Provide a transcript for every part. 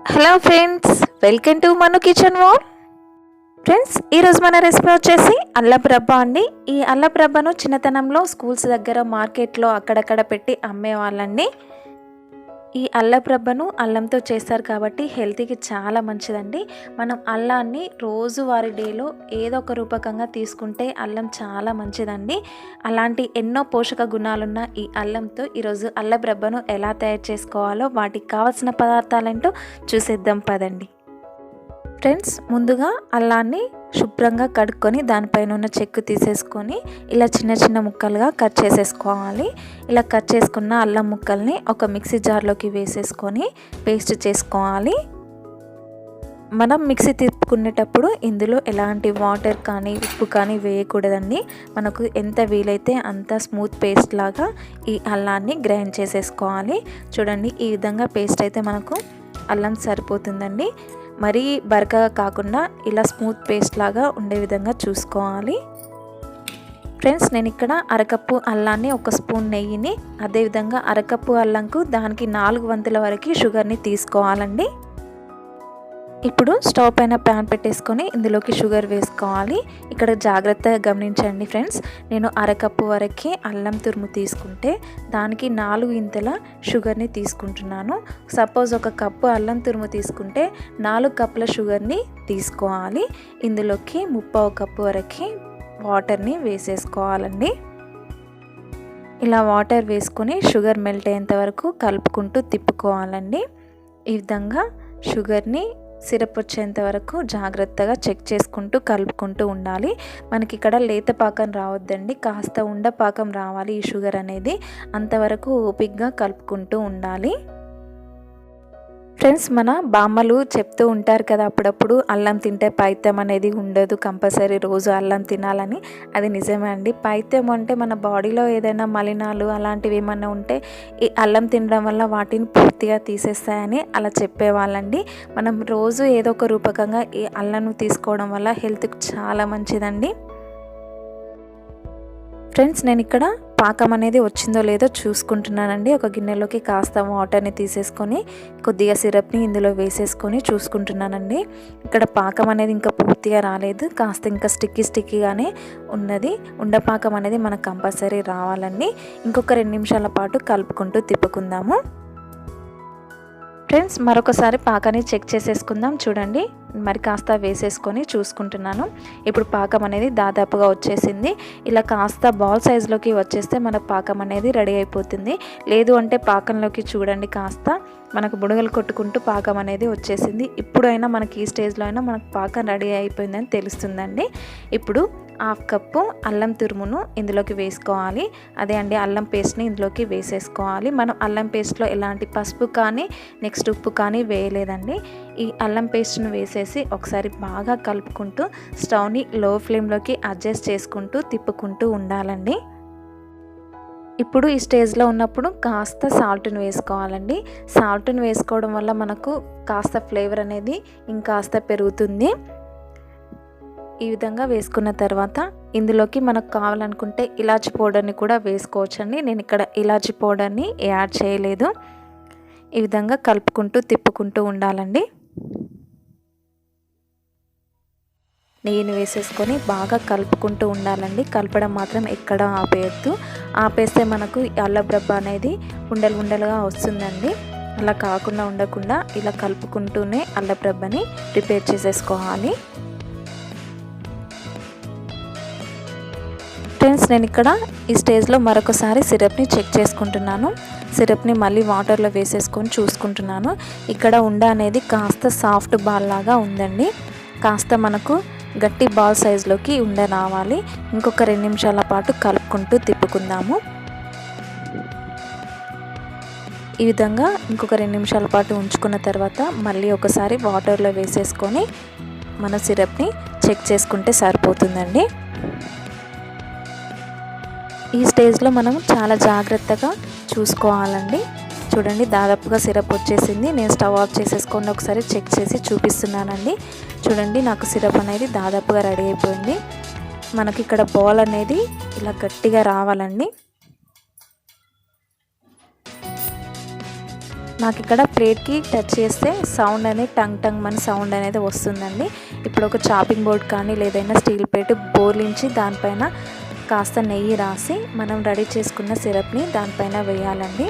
Hello friends, welcome to Manu kitchen wall. Friends, ఈరోజు మన recipe వచ్చేసి అల్లపు రబ్బ అండి. ఈ అల్లపు రబ్బను చిన్నతనంలో స్కూల్స్ దగ్గర మార్కెట్లో అక్కడక్కడ పెట్టి అమ్మేవాళ్ళండి. ఈ అల్లపు రబ్బను అల్లంతో చేస్తారు కాబట్టి హెల్త్కి చాలా మంచిదండి. మనం అల్లాన్ని రోజువారీ డేలో ఏదో ఒక రూపకంగా తీసుకుంటే అల్లం చాలా మంచిదండి. అలాంటి ఎన్నో పోషక గుణాలున్న ఈ అల్లంతో ఈరోజు అల్లపు రబ్బను ఎలా తయారు చేసుకోవాలో, వాటికి కావాల్సిన పదార్థాలేంటో చూసేద్దాం పదండి. ఫ్రెండ్స్, ముందుగా అల్లాన్ని శుభ్రంగా కడుక్కొని దానిపైన ఉన్న చెక్కు తీసేసుకొని ఇలా చిన్న చిన్న ముక్కలుగా కట్ చేసేసుకోవాలి. ఇలా కట్ చేసుకున్న అల్లం ముక్కల్ని ఒక మిక్సీ జార్లోకి వేసేసుకొని పేస్ట్ చేసుకోవాలి. మనం మిక్సీ తిప్పుకునేటప్పుడు ఇందులో ఎలాంటి వాటర్ కానీ ఉప్పు కానీ వేయకూడదండి. మనకు ఎంత వీలైతే అంత స్మూత్ పేస్ట్ లాగా ఈ అల్లాన్ని గ్రైండ్ చేసేసుకోవాలి. చూడండి, ఈ విధంగా పేస్ట్ అయితే మనకు అల్లం సరిపోతుందండి. మరీ బరకగా కాకుండా ఇలా స్మూత్ పేస్ట్ లాగా ఉండే విధంగా చూసుకోవాలి. ఫ్రెండ్స్, నేను ఇక్కడ అరకప్పు అల్లాన్ని, ఒక స్పూన్ నెయ్యిని, అదేవిధంగా అరకప్పు అల్లంకు దానికి 4 వంతుల వరకు షుగర్ని తీసుకోవాలండి. ఇప్పుడు స్టవ్ పైన ప్యాన్ పెట్టేసుకొని ఇందులోకి షుగర్ వేసుకోవాలి. ఇక్కడ జాగ్రత్తగా గమనించండి ఫ్రెండ్స్, నేను అరకప్పు వరకు అల్లం తురుము తీసుకుంటే దానికి 4 ఇంతల షుగర్ని తీసుకుంటున్నాను. సపోజ్ ఒక కప్పు అల్లం తురుము తీసుకుంటే 4 కప్పుల షుగర్ని తీసుకోవాలి. ఇందులోకి 3/4 కప్పు వరకు వాటర్ని వేసేసుకోవాలండి. ఇలా వాటర్ వేసుకొని షుగర్ మెల్ట్ అయ్యేంత వరకు కలుపుకుంటూ తిప్పుకోవాలండి. ఈ విధంగా షుగర్ని సిరప్ వచ్చేంత వరకు జాగ్రత్తగా చెక్ చేసుకుంటూ కలుపుకుంటూ ఉండాలి. మనకి ఇక్కడ లేత పాకం రావద్దండి, కాస్త ఉండపాకం రావాలి ఈ షుగర్ అనేది. అంతవరకు ఓపికగా కలుపుకుంటూ ఉండాలి. ఫ్రెండ్స్, మన బామ్మలు చెప్తూ ఉంటారు కదా అప్పుడప్పుడు, అల్లం తింటే పైత్యం అనేది ఉండదు, కంపల్సరీ రోజు అల్లం తినాలని. అది నిజమే అండి. పైత్యం అంటే మన బాడీలో ఏదైనా మలినాలు అలాంటివి ఏమన్నా ఉంటే ఈ అల్లం తినడం వల్ల వాటిని పూర్తిగా తీసేస్తాయని అలా చెప్పేవాళ్ళండి. మనం రోజు ఏదో ఒక రూపకంగా ఈ అల్లం తీసుకోవడం వల్ల హెల్త్కి చాలా మంచిదండి. ఫ్రెండ్స్, నేను ఇక్కడ పాకం అనేది వచ్చిందో లేదో చూసుకుంటున్నానండి. ఒక గిన్నెలోకి కాస్త వాటర్ని తీసేసుకొని కొద్దిగా సిరప్ని ఇందులో వేసేసుకొని చూసుకుంటున్నానండి. ఇక్కడ పాకం అనేది ఇంకా పూర్తిగా రాలేదు, కాస్త ఇంకా స్టిక్కీగానే ఉన్నది. ఉండపాకం అనేది మనకు కంపల్సరీ రావాలండి. ఇంకొక 2 నిమిషాల పాటు కలుపుకుంటూ తిప్పుకుందాము. ఫ్రెండ్స్, మరొకసారి పాకాన్ని చెక్ చేసేసుకుందాం. చూడండి, మరి కాస్త వేసేసుకొని చూసుకుంటున్నాను. ఇప్పుడు పాకం అనేది దాదాపుగా వచ్చేసింది. ఇలా కాస్త బాల్ సైజులోకి వచ్చేస్తే మన పాకం అనేది రెడీ అయిపోతుంది. లేదు అంటే పాకంలోకి చూడండి, కాస్త మనకు బుడగలు కొట్టుకుంటూ పాకం అనేది వచ్చేసింది. ఇప్పుడైనా మనకి ఈ స్టేజ్లో అయినా మనకు పాకం రెడీ అయిపోయిందని తెలుస్తుందండి. ఇప్పుడు 1/2 కప్పు అల్లం తురుమును ఇందులోకి వేసుకోవాలి. అదే అండి, అల్లం పేస్ట్ని ఇందులోకి వేసేసుకోవాలి. మనం అల్లం పేస్ట్లో ఎలాంటి పసుపు కానీ నెక్స్ట్ ఉప్పు కానీ వేయలేదండి. ఈ అల్లం పేస్ట్ను వేసేసి ఒకసారి బాగా కలుపుకుంటూ స్టవ్ని లో ఫ్లేమ్లోకి అడ్జస్ట్ చేసుకుంటూ తిప్పుకుంటూ ఉండాలండి. ఇప్పుడు ఈ స్టేజ్లో ఉన్నప్పుడు కాస్త సాల్ట్ని వేసుకోవాలండి. సాల్ట్ని వేసుకోవడం వల్ల మనకు కాస్త ఫ్లేవర్ అనేది ఇంకాస్త పెరుగుతుంది. ఈ విధంగా వేసుకున్న తర్వాత ఇందులోకి మనకు కావాలనుకుంటే ఇలాచి పౌడర్ని కూడా వేసుకోవచ్చండి. నేను ఇక్కడ ఇలాచి పౌడర్ని యాడ్ చేయలేదు. ఈ విధంగా కలుపుకుంటూ తిప్పుకుంటూ ఉండాలండి. నెయ్యిని వేసేసుకొని బాగా కలుపుకుంటూ ఉండాలండి. కలపడం మాత్రం ఎక్కడ ఆపేయద్దు. ఆపేస్తే మనకు అల్లపు రబ్బ అనేది ఉండలుగా వస్తుందండి. అలా కాకుండా ఉండకుండా ఇలా కలుపుకుంటూనే అల్లపు రబ్బని ప్రిపేర్ చేసేసుకోవాలి. ఫ్రెండ్స్, నేను ఇక్కడ ఈ స్టేజ్లో మరొకసారి సిరప్ని చెక్ చేసుకుంటున్నాను. సిరప్ని మళ్ళీ వాటర్లో వేసేసుకొని చూసుకుంటున్నాను. ఇక్కడ ఉండ అనేది కాస్త సాఫ్ట్ బాల్ లాగా ఉందండి. కాస్త మనకు గట్టి బాల్ సైజులోకి ఉండ రావాలి. ఇంకొక 2 నిమిషాల పాటు కలుపుకుంటూ తిప్పుకుందాము. ఈ విధంగా ఇంకొక 2 నిమిషాల పాటు ఉంచుకున్న తర్వాత మళ్ళీ ఒకసారి వాటర్లో వేసేసుకొని మన సిరప్ని చెక్ చేసుకుంటే సరిపోతుందండి. ఈ స్టేజ్లో మనం చాలా జాగ్రత్తగా చూసుకోవాలండి. చూడండి, దాదాపుగా సిరప్ వచ్చేసింది. నేను స్టవ్ ఆఫ్ చేసేసుకొని ఒకసారి చెక్ చేసి చూపిస్తున్నానండి. చూడండి, నాకు సిరప్ అనేది దాదాపుగా రెడీ అయిపోయింది. మనకి ఇక్కడ బాల్ అనేది ఇలా గట్టిగా రావాలండి. నాకు ఇక్కడ ప్లేట్కి టచ్ చేస్తే సౌండ్ అనేది టంగ్ టంగ్ మన సౌండ్ అనేది వస్తుందండి. ఇప్పుడు ఒక చాపింగ్ బోర్డ్ కానీ లేదైనా స్టీల్ ప్లేట్ బోర్లించి దానిపైన కాస్త నెయ్యి రాసి మనం రెడీ చేసుకున్న సిరప్ని దానిపైన వేయాలండి.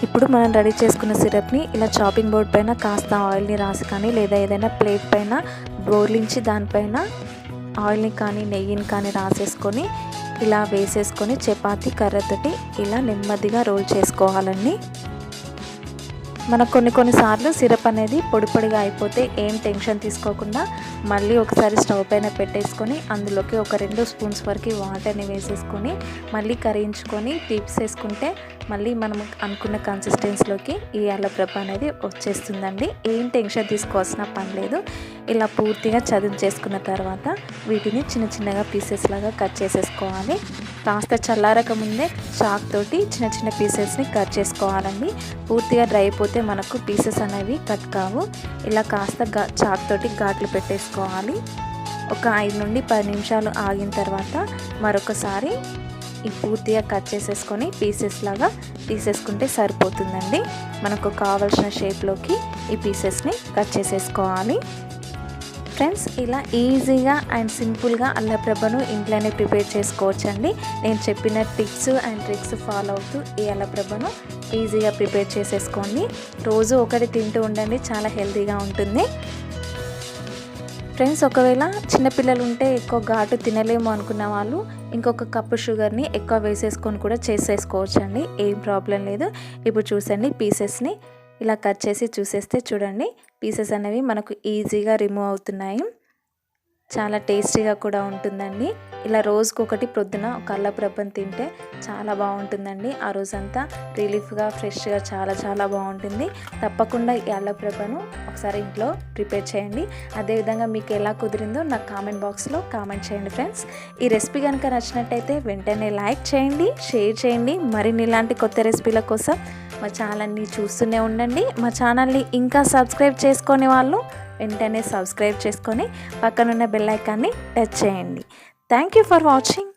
ఇప్పుడు మనం రెడీ చేసుకున్న సిరప్ని ఇలా చాపింగ్ బోర్డ్ పైన కాస్త ఆయిల్ని రాసి కానీ లేదా ఏదైనా ప్లేట్ పైన బోర్లించి దానిపైన ఆయిల్ని కానీ నెయ్యిని కానీ రాసేసుకొని ఇలా వేసేసుకొని చపాతీ కర్రతోటి ఇలా నెమ్మదిగా రోల్ చేసుకోవాలండి. మనకు కొన్నిసార్లు సిరప్ అనేది పొడి పొడిగా అయిపోతే ఏం టెన్షన్ తీసుకోకుండా మళ్ళీ ఒకసారి స్టవ్ పైన పెట్టేసుకొని అందులోకి ఒక 2 స్పూన్స్ వరకు వాటర్ని వేసేసుకొని మళ్ళీ కరిగించుకొని తీసేసుకుంటే మళ్ళీ మనం అనుకున్న కన్సిస్టెన్సీలోకి ఈ అల్లప్రభ అనేది వచ్చేస్తుందండి. ఏం టెన్షన్ తీసుకోవాల్సిన పని లేదు. ఇలా పూర్తిగా చదును చేసుకున్న తర్వాత వీటిని చిన్న చిన్నగా పీసెస్ లాగా కట్ చేసేసుకోవాలి. కాస్త చల్లారక ముందే చాక్ తోటి చిన్న చిన్న పీసెస్ని కట్ చేసుకోవాలండి. పూర్తిగా డ్రై అయిపోతే మనకు పీసెస్ అనేవి కట్ కావు. ఇలా కాస్త చాక్ తోటి ఘాట్లు పెట్టేసుకోవాలి. ఒక 5 నుండి 10 నిమిషాలు ఆగిన తర్వాత మరొకసారి ఈ పూర్తిగా కట్ చేసేసుకొని పీసెస్ లాగా తీసేసుకుంటే సరిపోతుందండి. మనకు కావాల్సిన షేప్లోకి ఈ పీసెస్ని కట్ చేసేసుకోవాలి. ఫ్రెండ్స్, ఇలా ఈజీగా అండ్ సింపుల్గా అల్లప్రభను ఇంట్లోనే ప్రిపేర్ చేసుకోవచ్చండి. నేను చెప్పిన టిప్స్ అండ్ ట్రిక్స్ ఫాలో అవుతూ ఈ అల్లప్రభను ఈజీగా ప్రిపేర్ చేసేసుకోండి. రోజు ఒకటి తింటూ ఉండండి, చాలా హెల్తీగా ఉంటుంది. ఫ్రెండ్స్, ఒకవేళ చిన్నపిల్లలు ఉంటే ఎక్కువ ఘాటు తినలేము అనుకున్న వాళ్ళు ఇంకొక కప్పు షుగర్ని ఎక్కువ వేసేసుకొని కూడా చేసేసుకోవచ్చండి, ఏం ప్రాబ్లం లేదు. ఇప్పుడు చూసండి, పీసెస్ని ఇలా కట్ చేసి చూసేస్తే చూడండి పీసెస్ అనేవి మనకు ఈజీగా రిమూవ్ అవుతున్నాయి. చాలా టేస్టీగా కూడా ఉంటుందండి. ఇలా రోజుకొకటి ప్రొద్దున ఒక అల్లప్రభను తింటే చాలా బాగుంటుందండి. ఆ రోజంతా రిలీఫ్గా ఫ్రెష్గా చాలా బాగుంటుంది. తప్పకుండా ఈ అల్లప్రభను ఒకసారి ఇంట్లో ప్రిపేర్ చేయండి. అదేవిధంగా మీకు ఎలా కుదిరిందో నాకు కామెంట్ బాక్స్లో కామెంట్ చేయండి. ఫ్రెండ్స్, ఈ రెసిపీ కనుక నచ్చినట్టయితే వెంటనే లైక్ చేయండి, షేర్ చేయండి. మరిన్ని ఇలాంటి కొత్త రెసిపీల కోసం మా ఛానల్ని చూస్తూనే ఉండండి. మా ఛానల్ని ఇంకా సబ్స్క్రైబ్ చేసుకునే వాళ్ళు వెంటనే సబ్స్క్రైబ్ చేసుకొని పక్కనున్న బెల్ ఐకాన్ని టచ్ చేయండి. Thank you for watching.